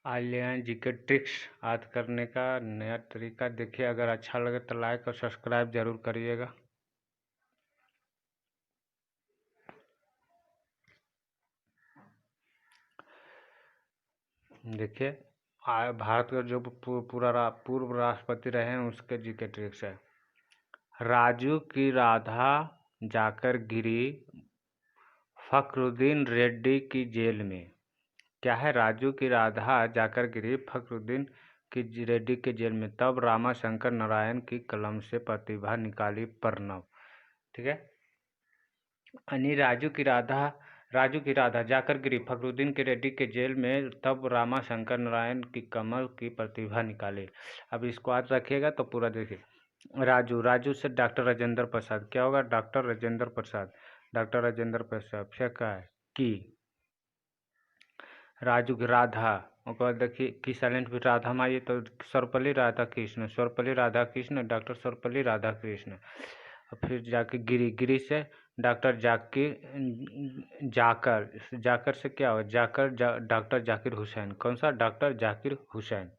Online GK tricks याद करने का नया तरीका देखिए। अगर अच्छा लगे तो लाइक और सब्सक्राइब जरूर करिएगा। देखिए, भारत का जो पूर्व राष्ट्रपति रहे हैं उसके जीके ट्रिक्स है। राजू की राधा जाकर गिरी फखरुद्दीन रेड्डी की जेल में। क्या है? राजू की राधा जाकर गिरी फखरुद्दीन की रेड्डी के जेल में, तब रामा शंकर नारायण की कलम से प्रतिभा निकाली प्रणव। ठीक है, यानी राजू की राधा जाकर गिरी फखरुद्दीन के रेड्डी के जेल में, तब रामा शंकर नारायण की कमल की प्रतिभा निकाले। अब इसको याद रखिएगा तो पूरा देखिए। राजू से डॉक्टर राजेंद्र प्रसाद, क्या होगा? Doctor Rajendra Prasad, doctor Rajendra Prasad. फिर क्या है? की राजू की राधा, और देखिए की साइलेंट भी राधा में आइए तो सर्वपल्ली राधा कृष्ण, सर्वपल्ली राधा कृष्ण, डॉक्टर सर्वपल्ली राधा कृष्ण। और फिर जाके गिरी से डॉक्टर जाकर से क्या हो? डॉक्टर जाकिर हुसैन। कौन सा? डॉक्टर जाकिर हुसैन।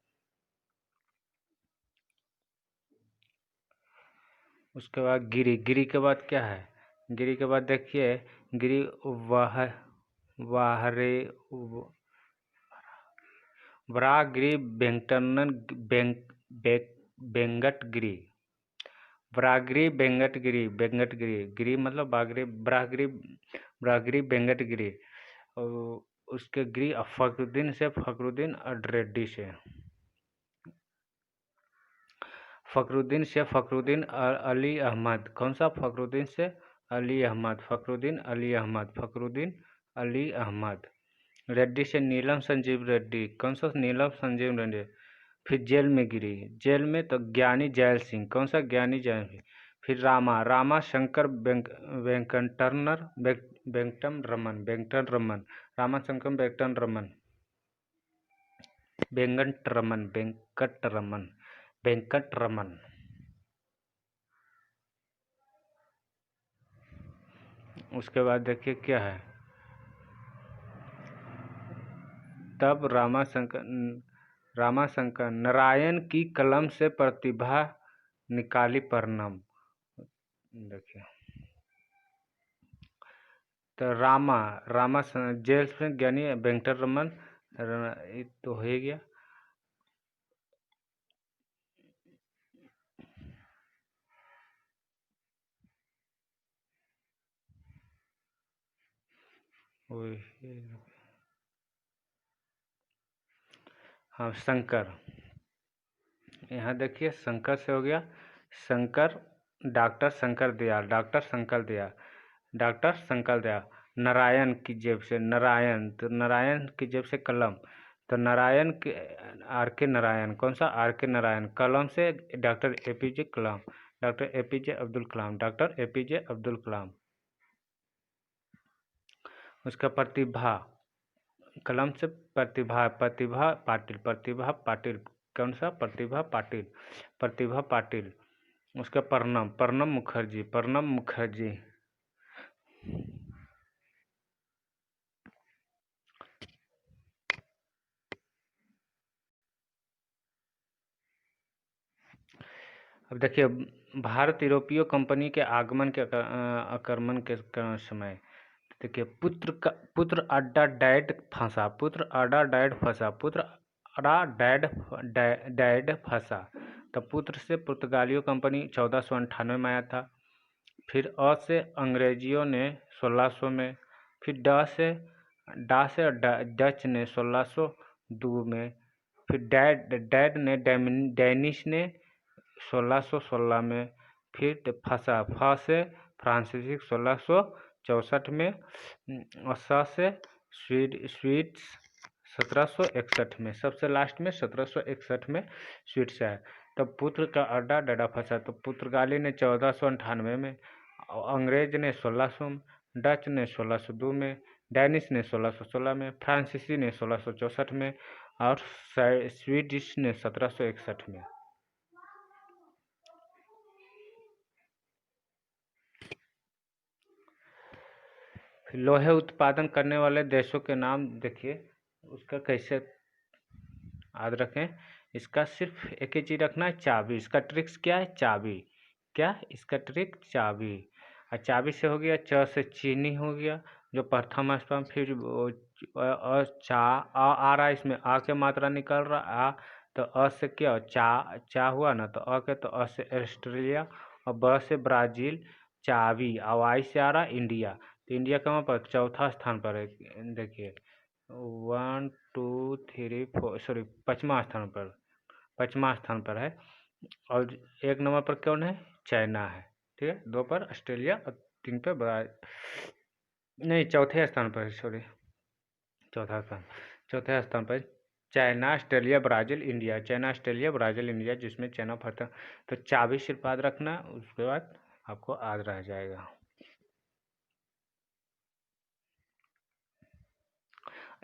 उसके बाद गिरी के बाद क्या है? गिरी के बाद देखिए, गिरी वाहरे वराहगिरी वेंकटगिरी, वराहगिरी वेंकटगिरी, गिरी मतलब बागरी, वराहगिरी वेंकटगिरी। और उसके गिरी फखरुद्दीन और रेड्डी से, फखरुद्दीन अली अहमद। कौन सा? फखरुद्दीन से अली अहमद, फखरुद्दीन अली अहमद। रेड्डी से नीलम संजीव रेड्डी। कौन सा? नीलम संजीव रेड्डी। फिर जेल में गिरी, जेल में तो ज्ञानी जैल सिंह। कौन सा? ज्ञानी जैल सिंह। फिर रामा शंकर वेंकटम रमन, रामा शंकर वेंकट रमन। उसके बाद देखिए क्या है, तब रामा शंकर नारायण की कलम से प्रतिभा निकाली प्रणव। देखिए, तो रामा जेल से ज्ञानी वेंकट रमन, तो हो ही गया। हाँ, शंकर। यहाँ देखिए, शंकर से हो गया शंकर, डॉक्टर शंकर दयाल, नारायण की जेब से, तो नारायण की जेब से कलम, तो नारायण के आर के नारायण। कौन सा? आर के नारायण। कलम से डॉक्टर एपीजे कलाम, डॉक्टर एपीजे अब्दुल कलाम। उसका प्रतिभा, कलम से प्रतिभा पाटिल। कौन सा? प्रतिभा पाटिल। उसका प्रणब मुखर्जी। अब देखिए, भारत यूरोपीय कंपनी के आगमन के आक्रमण के समय, देखिए, पुत्र अड्डा डैड फंसा, तो पुत्र से पुर्तगालियों कंपनी 1498 में आया था। फिर से अंग्रेजियों ने 1600 में, फिर डच ने 1602 में, फिर डैनिश ने 1616 में, फिर से फ्रांसीसी 1664 में, और से स्वीड्स 1761 में, सबसे लास्ट में 1761 में स्वीड्स है। तब पुत्र का अड्डा डडा फंसा, तो पुर्तगाली ने 1498 में, अंग्रेज ने 1600 में, डच ने 1602 में, डैनिश ने 1616 में, फ्रांसीसी ने 1664 में, और स्वीडिश ने 1761 में। लोहे उत्पादन करने वाले देशों के नाम देखिए, उसका कैसे याद रखें। इसका सिर्फ एक ही चीज़ रखना है, चाबी। इसका ट्रिक्स क्या है? चाबी। क्या इसका ट्रिक? चाबी। और चाबी से हो गया, च से चीनी हो गया जो प्रथम स्थान, फिर चा आ रहा है, इसमें आ के मात्रा निकल रहा आ, तो अ से क्या चा हुआ ना, तो अ के, तो अ से ऑस्ट्रेलिया, और ब से ब्राज़ील, चाबी, और आई से आ रहा इंडिया, तो इंडिया कहाँ पर? चौथा स्थान पर है। देखिए 1 2 3 4, सॉरी, पाँचवा स्थान पर है। और 1 नंबर पर कौन है? चाइना है। ठीक है, 2 पर ऑस्ट्रेलिया और 3 पे नहीं, चौथे स्थान पर, सॉरी, चौथे स्थान पर China, Australia, Brazil, India. China, Australia, Brazil, India, जिसमें चाइना फर्स्ट। तो चाबी सिर्फ याद रखना, उसके बाद आपको याद रह जाएगा।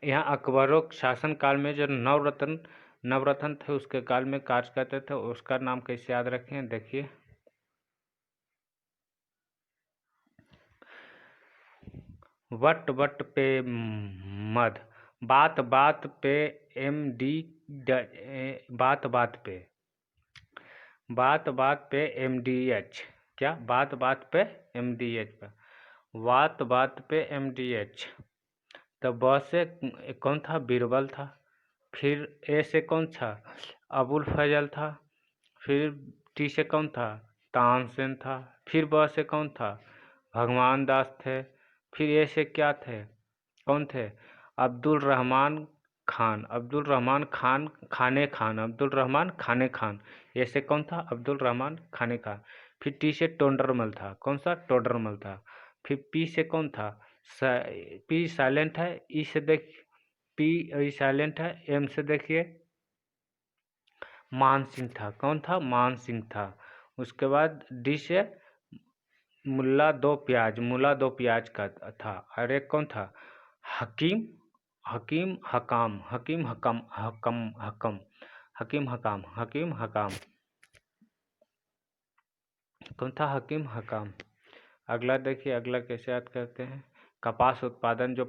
यहाँ अकबरों शासन काल में जो नवरत्न थे, उसके काल में कार्य करते थे, उसका नाम कैसे याद रखें? देखिए, वट वट पे मध, बात बात पे MD, बात बात पे, MDH। क्या? बात बात पे MDH पर, बात बात पे MDH। तो ब से कौन था? बीरबल था। फिर ए से कौन था? अबुल फजल था। फिर टी से कौन था? तानसेन था। फिर ब से कौन था? भगवान दास थे। फिर ए से क्या थे? कौन थे? अब्दुल रहमान खान, अब्दुल रहमान खान, खाने खान, अब्दुल रहमान खाने खान। ए से कौन था? अब्दुल रहमान खाने खान। फिर टी से टोंडरमल था। कौन सा? टोंडरमल था। फिर पी से कौन था? पी साइलेंट है। ई से देख, पी ई साइलेंट है। एम से देखिए, मान सिंह था। कौन था? मान सिंह था। उसके बाद डी से मुल्ला दो प्याज का था। और एक कौन था? हकीम, हकीम हकाम, हकीम हकम, हकीम हकाम, हकीम हकाम। कौन था? हकीम हकाम। अगला देखिए, अगला कैसे याद करते हैं? कपास उत्पादन जो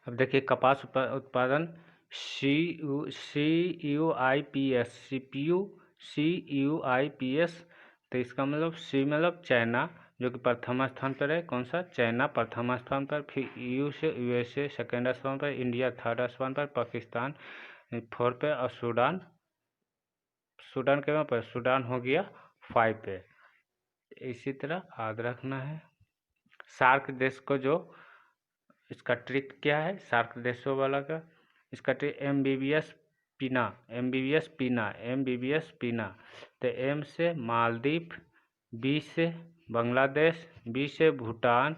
अब देखिए, कपास उत्पादन CUIPS, तो इसका मतलब सी मतलब चाइना, जो कि प्रथम स्थान पर है। कौन सा? चाइना प्रथम स्थान पर। फिर यू से USA सेकेंड स्थान पर, इंडिया थर्ड स्थान पर, पाकिस्तान 4 पे, और सूडान के वहाँ पर, सूडान हो गया 5 पे। इसी तरह याद रखना है। सार्क देश को जो, इसका ट्रिक क्या है सार्क देशों वाला का? इसका ट्रिक MBBS पीना, MBBS पीना। तो M से मालदीव, B से बांग्लादेश, B से भूटान,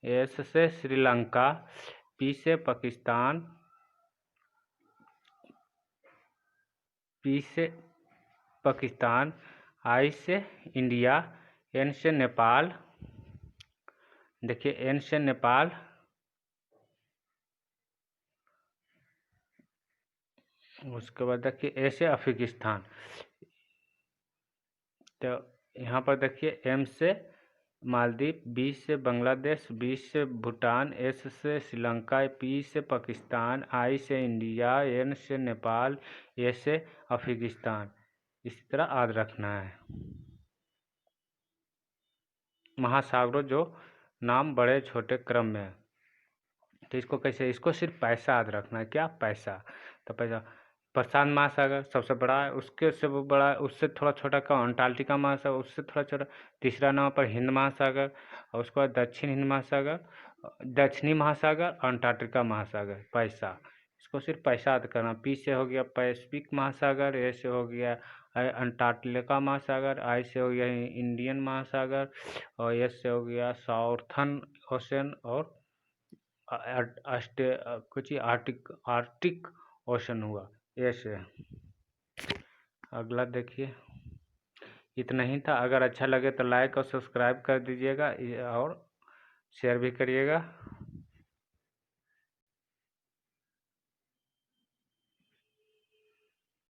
S से श्रीलंका, P से पाकिस्तान, I से इंडिया, N से नेपाल। देखिए, N से नेपाल, उसके बाद देखिए ए से अफगानिस्तान। तो यहाँ पर देखिए, M से मालदीव, B से बांग्लादेश, B से भूटान, S से श्रीलंका, P से पाकिस्तान, I से इंडिया, N से नेपाल, A से अफगानिस्तान। इसी तरह याद रखना है। महासागरों जो नाम बड़े छोटे क्रम में है। तो इसको कैसे? इसको सिर्फ पैसा याद रखना है। क्या? पैसा। तो पैसा, प्रशांत महासागर सबसे बड़ा है, उसके से वो बड़ा है, उससे थोड़ा छोटा का अंटार्कटिका महासागर, उससे थोड़ा छोटा। तीसरा नंबर पर हिंद महासागर, और उसके बाद दक्षिण हिंद महासागर, दक्षिणी महासागर, अंटार्कटिका महासागर। पैसा, इसको सिर्फ पैसा याद करना। पी से हो गया पैसिफिक महासागर, ए से हो गया अंटार्कटिका महासागर, आई से हो गया इंडियन महासागर, और एस से हो गया साउथर्न ओशन, और कुछ आर्टिक ओशन हुआ ऐसे। अगला देखिए, इतना ही था। अगर अच्छा लगे तो लाइक और सब्सक्राइब कर दीजिएगा, और शेयर भी करिएगा।